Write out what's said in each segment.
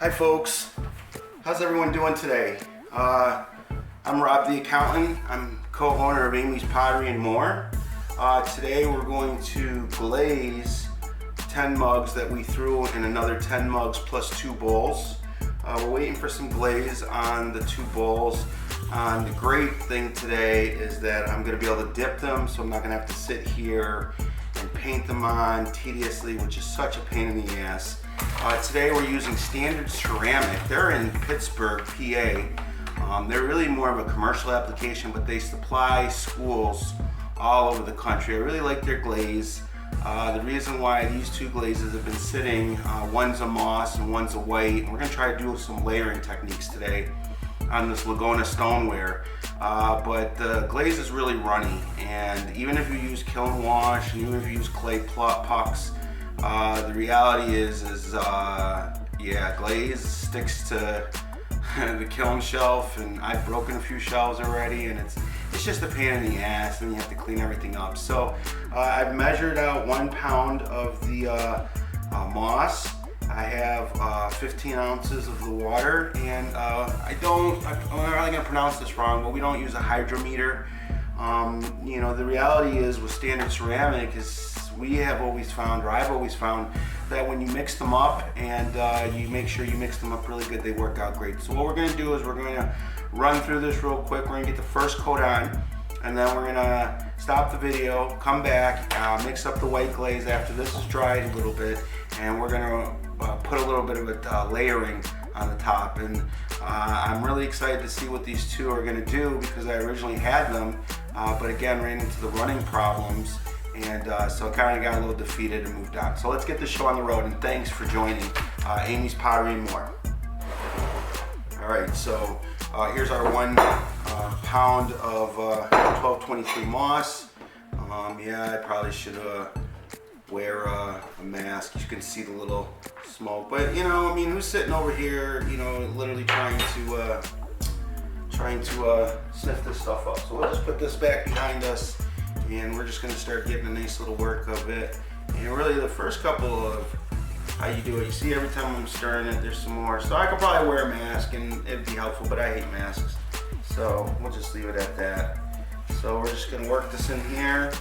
Hi folks, how's everyone doing today? I'm Rob the accountant. I'm co-owner of Amy's Pottery and More. Today we're going to glaze 10 mugs that we threw in another 10 mugs plus 2 bowls. We're waiting for some glaze on the 2 bowls. The great thing today is that I'm going to be able to dip them, so I'm not going to have to sit here and paint them on tediously, which is such a pain in the ass. Today we're using standard ceramic. They're in Pittsburgh, PA. They're really more of a commercial application, but they supply schools all over the country. I really like their glaze. The reason why these 2 glazes have been sitting, one's a moss and one's a white, and we're going to try to do some layering techniques today on this Laguna stoneware. But the glaze is really runny, and even if you use kiln wash and even if you use clay pucks, the reality is glaze sticks to the kiln shelf, and I've broken a few shelves already, and it's just a pain in the ass, and you have to clean everything up. So I've measured out 1 pound of the moss. I have 15 ounces of the water, and I'm probably gonna pronounce this wrong, but we don't use a hydrometer. The reality is with standard ceramic is I've always found that when you mix them up and you make sure you mix them up really good, they work out great. So what we're gonna do is we're gonna run through this real quick. We're gonna get the first coat on, and then we're gonna stop the video, come back, mix up the white glaze after this is dried a little bit, and we're gonna put a little bit of a layering on the top. And I'm really excited to see what these 2 are gonna do, because I originally had them, but again ran into the running problems, and so I kind of got a little defeated and moved on. So let's get this show on the road, and thanks for joining Amy's Pottery and More. All right, so here's our 1 pound of 1223 moss. I probably should wear a mask. You can see the little smoke, but who's sitting over here, literally trying to sniff this stuff up. So we'll just put this back behind us, and we're just gonna start getting a nice little work of it. And really the first couple of how you do it, you see every time I'm stirring it, there's some more. So I could probably wear a mask and it'd be helpful, but I hate masks. So we'll just leave it at that. So we're just gonna work this in here,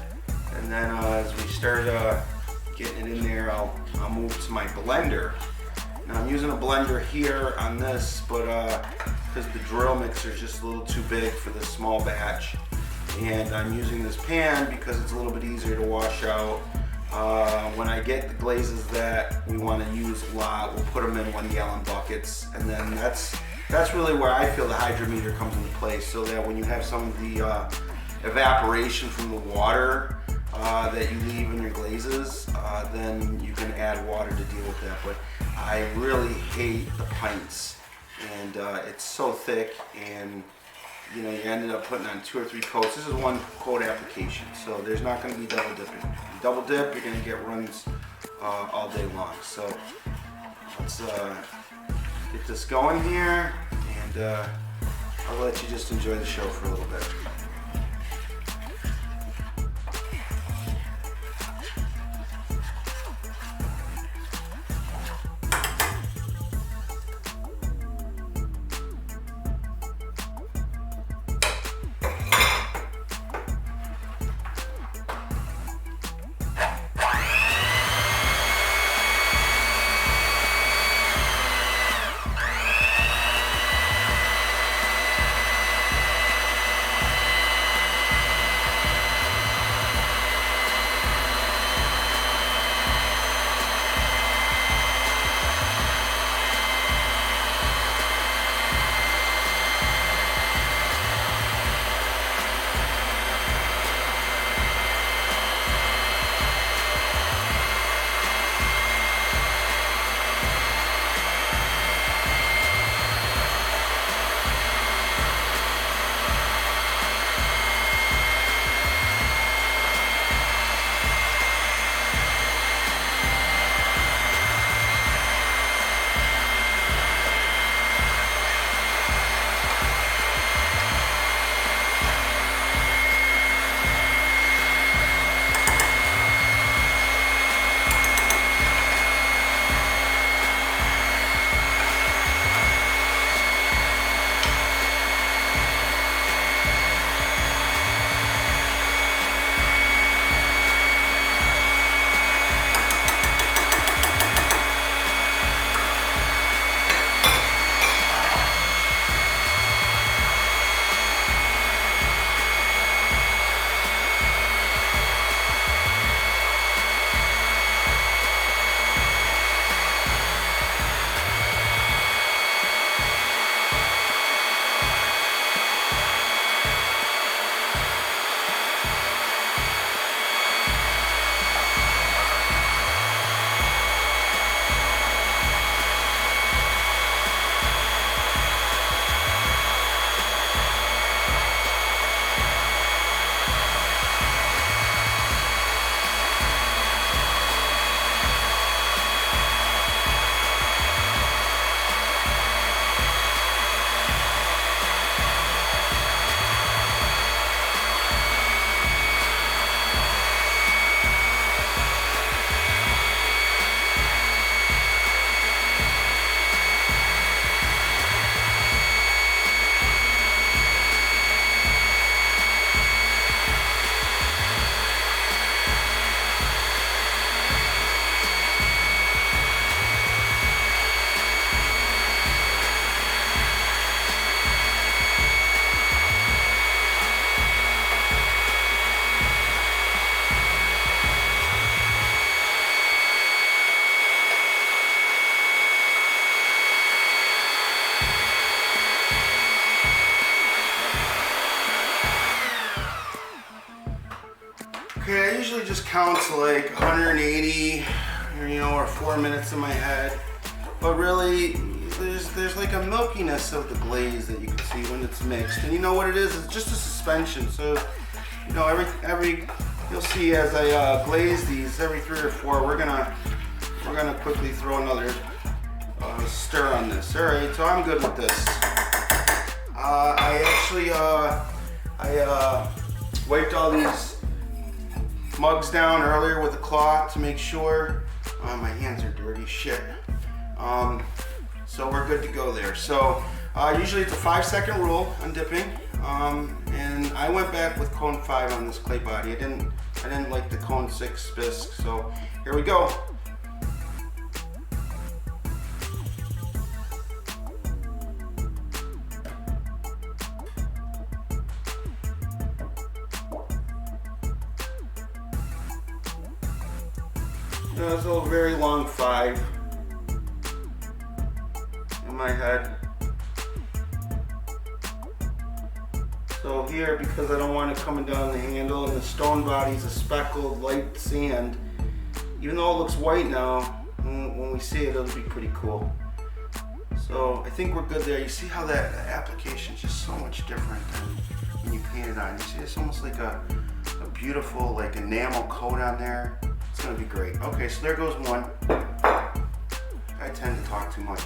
and then as we start getting it in there, I'll move to my blender. Now I'm using a blender here on this, but because the drill mixer is just a little too big for this small batch. And I'm using this pan because it's a little bit easier to wash out. When I get the glazes that we want to use a lot, we'll put them in 1-gallon buckets, and then that's really where I feel the hydrometer comes into play, so that when you have some of the evaporation from the water that you leave in your glazes, then you can add water to deal with that. But I really hate the pints, and it's so thick, and you ended up putting on 2 or 3 coats. This is 1 coat application, so there's not going to be double dipping. You double dip, you're going to get runs all day long. So let's get this going here, and I'll let you just enjoy the show for a little bit. counts like 180, you know, or 4 minutes in my head. But really, there's like a milkiness of the glaze that you can see when it's mixed. And you know what it is? It's just a suspension. So, you know, every you'll see as I glaze these every 3 or 4, we're gonna quickly throw another stir on this. All right, so I'm good with this. I actually wiped all these mugs down earlier with a cloth to make sure. My hands are dirty, shit. So we're good to go there. So usually it's a 5-second rule on dipping, and I went back with cone 5 on this clay body. I didn't like the cone 6 bisque. So here we go. That's a very long 5 in my head. So here, because I don't want it coming down the handle, and the stone body is a speckled light sand, even though it looks white now, when we see it, it'll be pretty cool. So I think we're good there. You see how that application is just so much different than when you paint it on. You see it's almost like a beautiful like enamel coat on there. It's gonna be great. Okay, so there goes one. I tend to talk too much.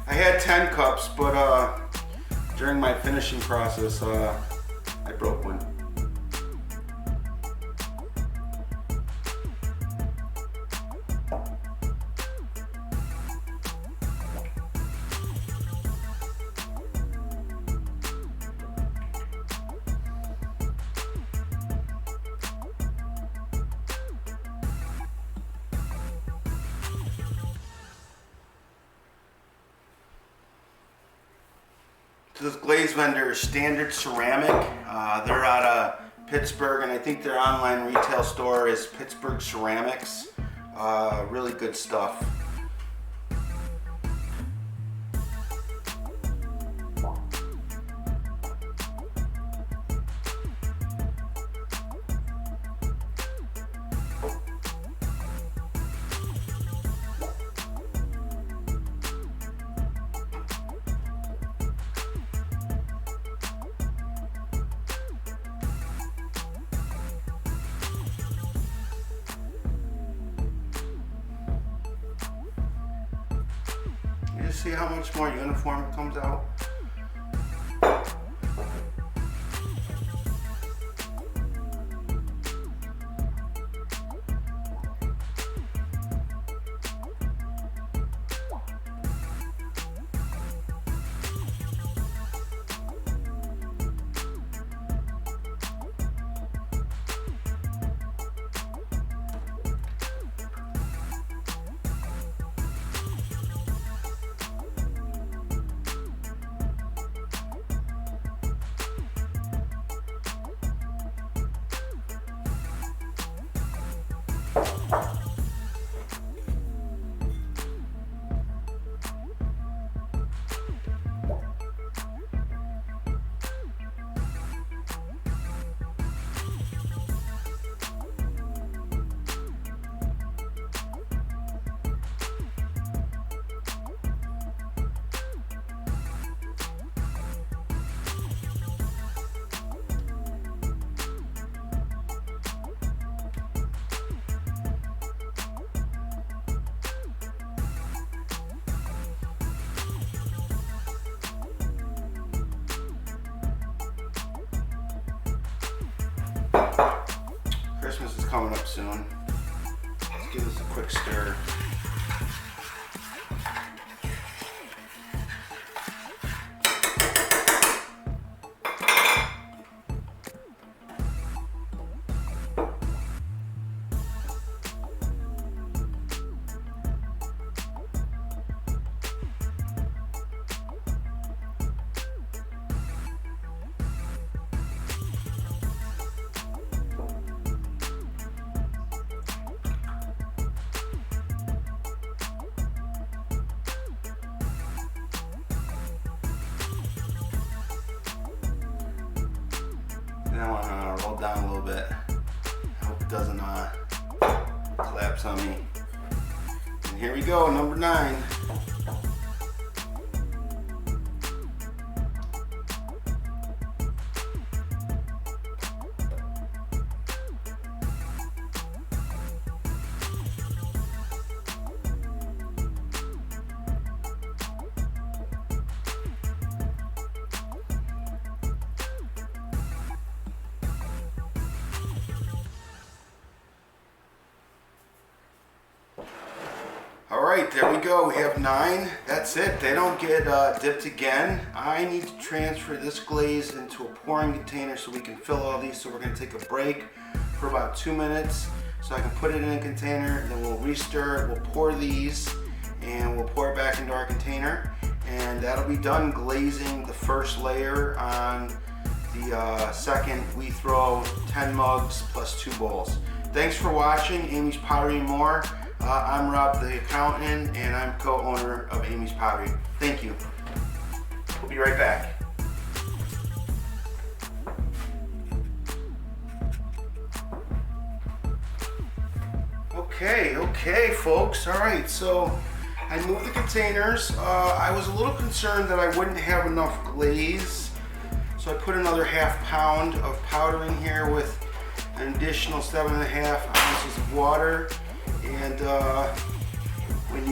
I had 10 cups, but during my finishing process, I broke one. This glaze vendor is Standard Ceramic. They're out of Pittsburgh, and I think their online retail store is Pittsburgh Ceramics. Really good stuff. You see how much more uniform it comes out? coming up soon. Let's give this a quick stir. And I want to roll down a little bit. I hope it doesn't collapse on me. And here we go, number 9. Alright, there we go. We have 9. That's it. They don't get dipped again. I need to transfer this glaze into a pouring container so we can fill all these. So we're going to take a break for about 2 minutes so I can put it in a container. Then we'll restir it. We'll pour these and we'll pour it back into our container. And that'll be done glazing the first layer. On the second, we throw 10 mugs plus 2 bowls. Thanks for watching Amy's Pottery and More. I'm Rob, the accountant, and I'm co-owner of Amy's Pottery. Thank you. We'll be right back. Okay, folks. All right, so I moved the containers. I was a little concerned that I wouldn't have enough glaze, so I put another ½ pound of powder in here with an additional 7.5 ounces of water. And when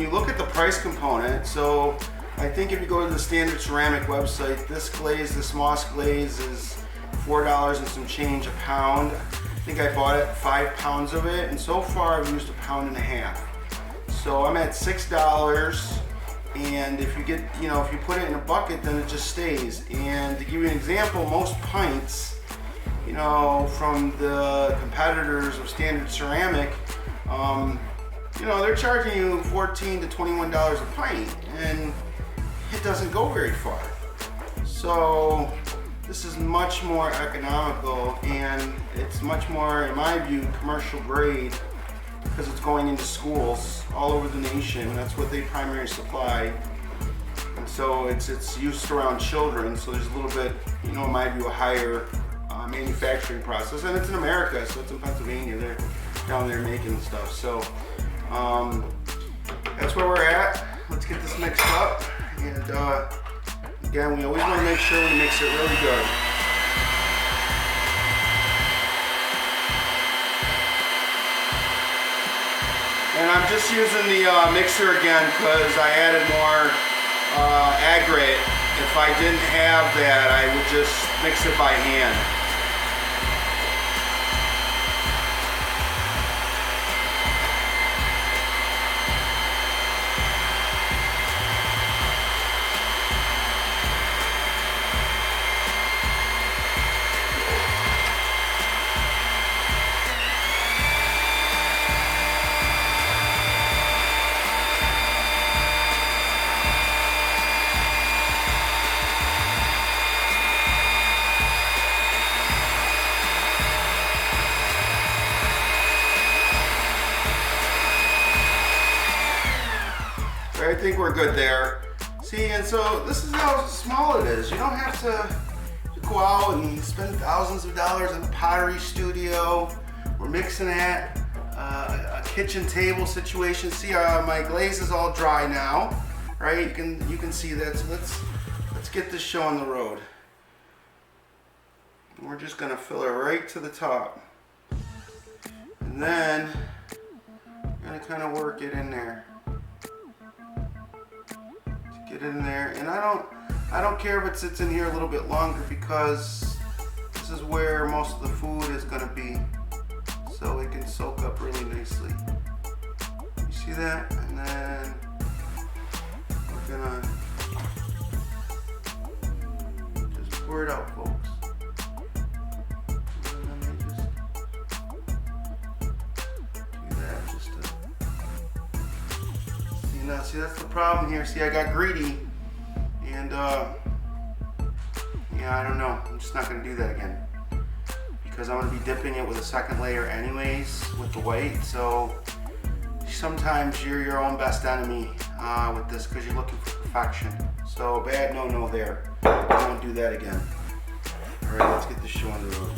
you look at the price component, so I think if you go to the Standard Ceramic website, this glaze, this moss glaze, is $4 and some change a pound. I think I bought it 5 pounds of it, and so far I've used 1.5 pounds. So I'm at $6. And if you get, if you put it in a bucket, then it just stays. And to give you an example, most pints, from the competitors of Standard Ceramic, they're charging you $14 to $21 a pint, and it doesn't go very far. So this is much more economical, and it's much more, in my view, commercial grade, because it's going into schools all over the nation. That's what they primarily supply. And so it's used around children, so there's a little bit, in my view, a higher manufacturing process, and it's in America, so it's in Pennsylvania. They're down there making stuff. So that's where we're at. Let's get this mixed up, and again, we always want to make sure we mix it really good. And I'm just using the mixer again because I added more aggregate. If I didn't have that, I would just mix it by hand. I think we're good there. See, and so this is how small it is. You don't have to go out and spend thousands of dollars in a pottery studio. We're mixing at a kitchen table situation. See, my glaze is all dry now, right? You can see that. So let's get this show on the road. We're just gonna fill it right to the top, and then I'm gonna kind of work it in there. Get it in there, and I don't care if it sits in here a little bit longer, because this is where most of the food is going to be. so it can soak up really nicely. You see that? And then we're gonna just pour it out, folks. And then they just do that just to see. Now see, that's the problem here. See, I got greedy, and yeah, I don't know. I'm just not gonna do that again, because I'm going to be dipping it with a second layer anyways with the white. So sometimes you're your own best enemy with this, because you're looking for perfection. So bad no there. I won't do that again. All right, let's get this show on the road.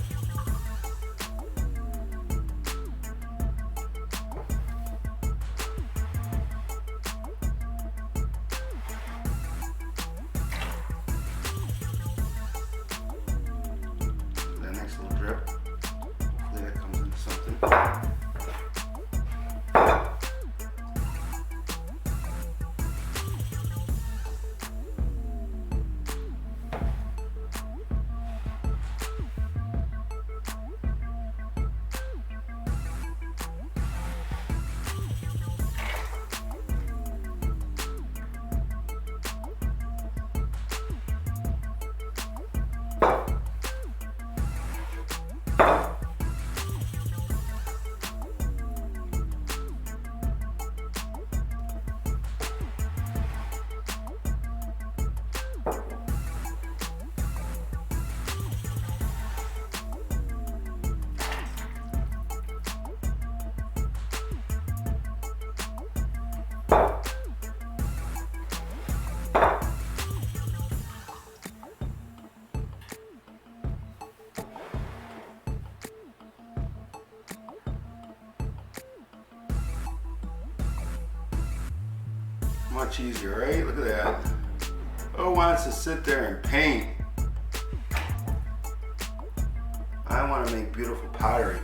Much easier, right? Look at that. Who wants to sit there and paint? I want to make beautiful pottery.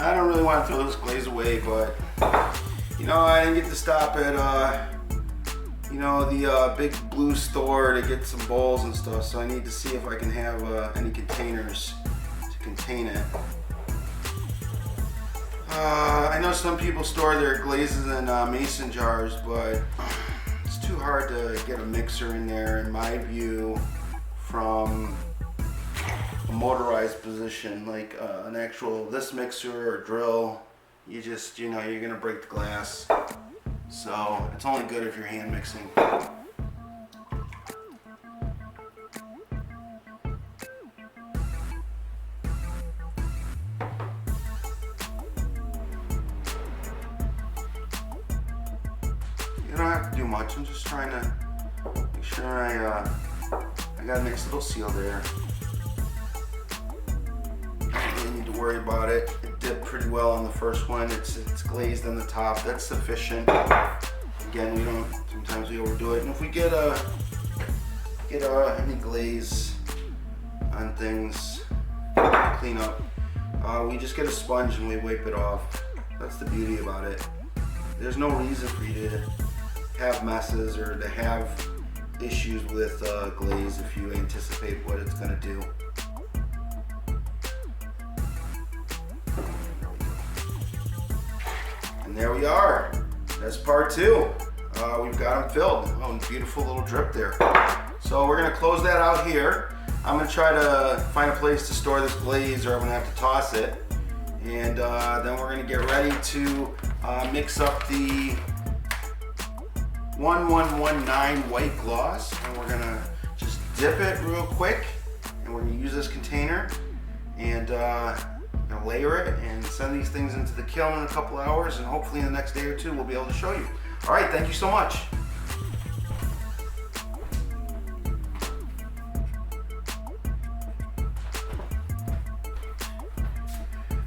I don't really want to throw this glaze away, but you know, I didn't get to stop at you know, the big blue store to get some bowls and stuff, so I need to see if I can have any containers to contain it. I know some people store their glazes in mason jars, but it's too hard to get a mixer in there, in my view, from a motorized position, like an actual this mixer or drill. You just, you know, you're gonna break the glass. So it's only good if you're hand mixing. You don't have to do much. I'm just trying to make sure I got a nice little seal there. Don't really need to worry about it. It dipped pretty well on the first one. It's glazed on the top. That's sufficient. Again, we don't. Sometimes we overdo it. And if we get any glaze on things, clean up. We just get a sponge and we wipe it off. That's the beauty about it. There's no reason for you to have messes or to have issues with glaze if you anticipate what it's going to do. And there we are. That's part two. We've got them filled. Oh, beautiful little drip there. So we're going to close that out here. I'm going to try to find a place to store this glaze, or I'm going to have to toss it. And then we're going to get ready to mix up the 1119 white gloss, and we're going to just dip it real quick, and we're going to use this container and gonna layer it and send these things into the kiln in a couple hours, and hopefully in the next day or two we'll be able to show you. All right, thank you so much.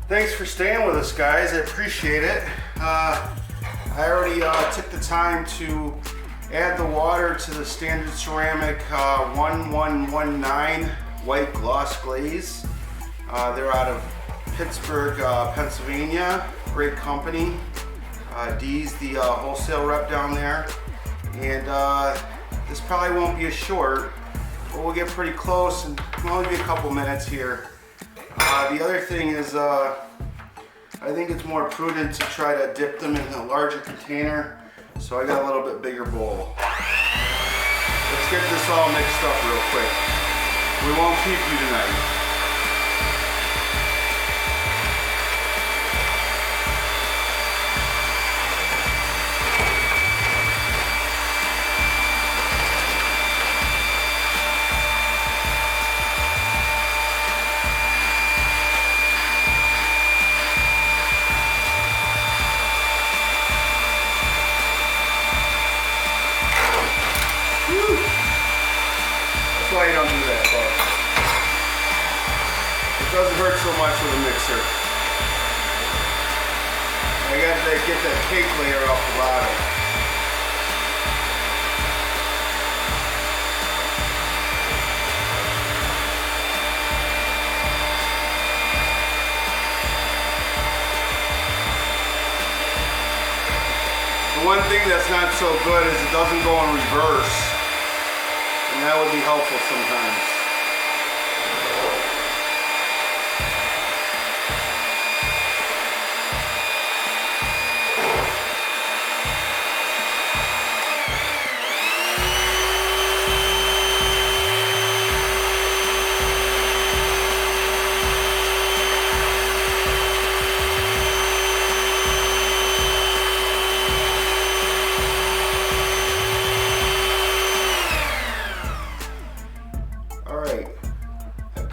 Thanks for staying with us, guys. I appreciate it. I already took the time to Add the water to the standard ceramic 1119 white gloss glaze. They're out of Pittsburgh, Pennsylvania. Great company. Dee's the wholesale rep down there. And this probably won't be a short, but we'll get pretty close, and it'll only be a couple minutes here. The other thing is, I think it's more prudent to try to dip them in a larger container. So I got a little bit bigger bowl. Let's get this all mixed up real quick. We won't keep you tonight. That's why you don't do that, folks. It doesn't hurt so much with a mixer. I got to get that cake layer off the bottom. The one thing that's not so good is it doesn't go in reverse. And that would be helpful sometimes.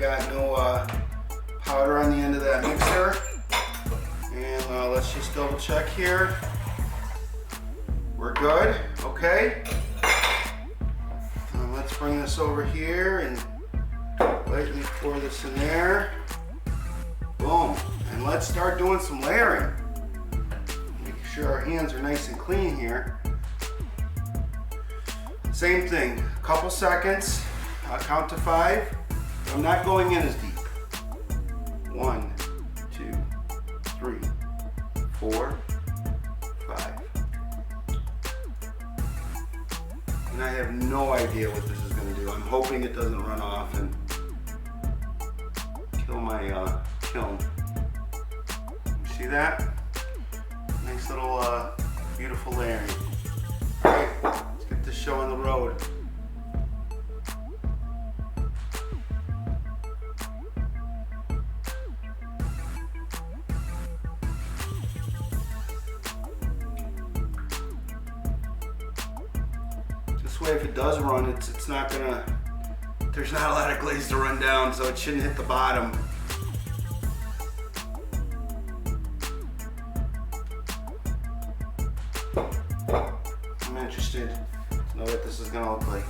Got no powder on the end of that mixer, and let's just double check here. We're good. Okay, let's bring this over here and lightly pour this in there. Boom. And let's start doing some layering. Make sure our hands are nice and clean here. Same thing, a couple seconds. I'll count to 5. I'm not going in as deep. 1, 2, 3, 4, 5. And I have no idea what this is going to do. I'm hoping it doesn't run off and kill my kiln. You see that? Nice little beautiful layering. Alright, let's get this show on the road. This way, if it does run, it's not gonna, there's not a lot of glaze to run down, so it shouldn't hit the bottom. I'm interested to know what this is gonna look like.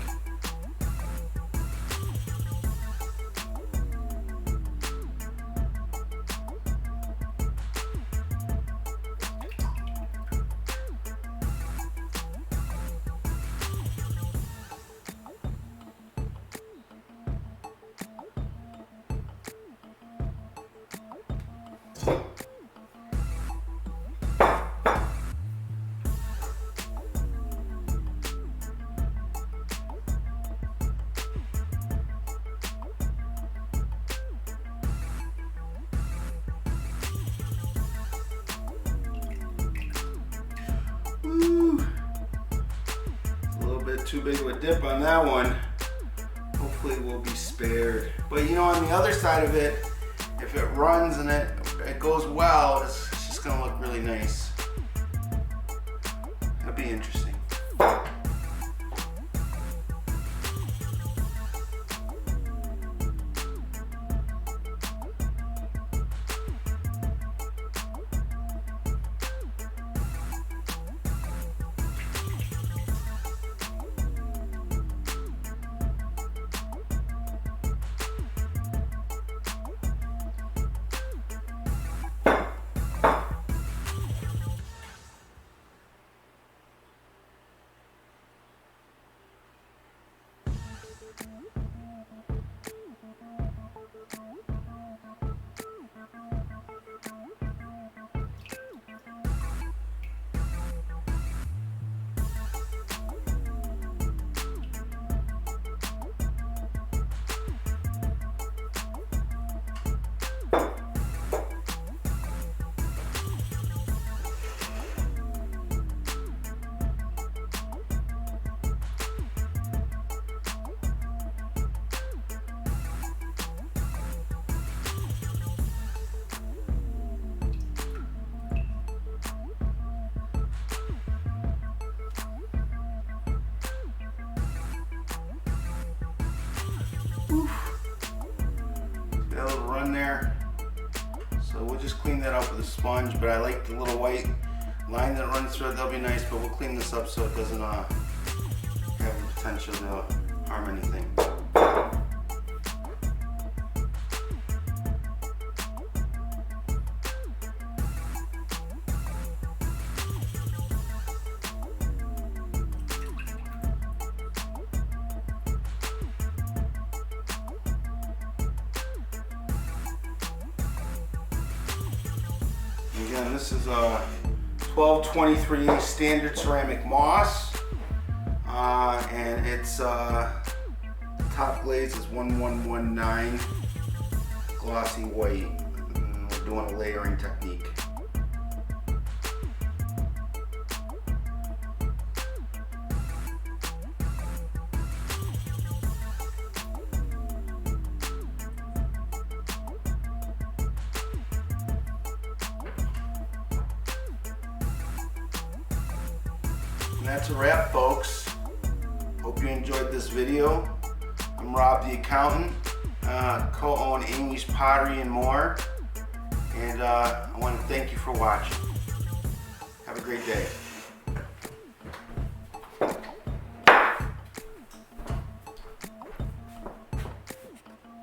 Too big of a dip on that one. Hopefully we'll be spared. But you know, on the other side of it, if it runs and it goes well, it's just gonna look really nice. That'd be interesting. there. So we'll just clean that up with a sponge, but I like the little white line that runs through it. That'll be nice, but we'll clean this up so it doesn't have the potential to harm anything. Again, this is a 1223 standard ceramic moss, and its top glaze is 1119 glossy white. And we're doing a layering technique. And that's a wrap, folks. Hope you enjoyed this video. I'm Rob the accountant, co-own Amy's Pottery and more. And I want to thank you for watching. Have a great day.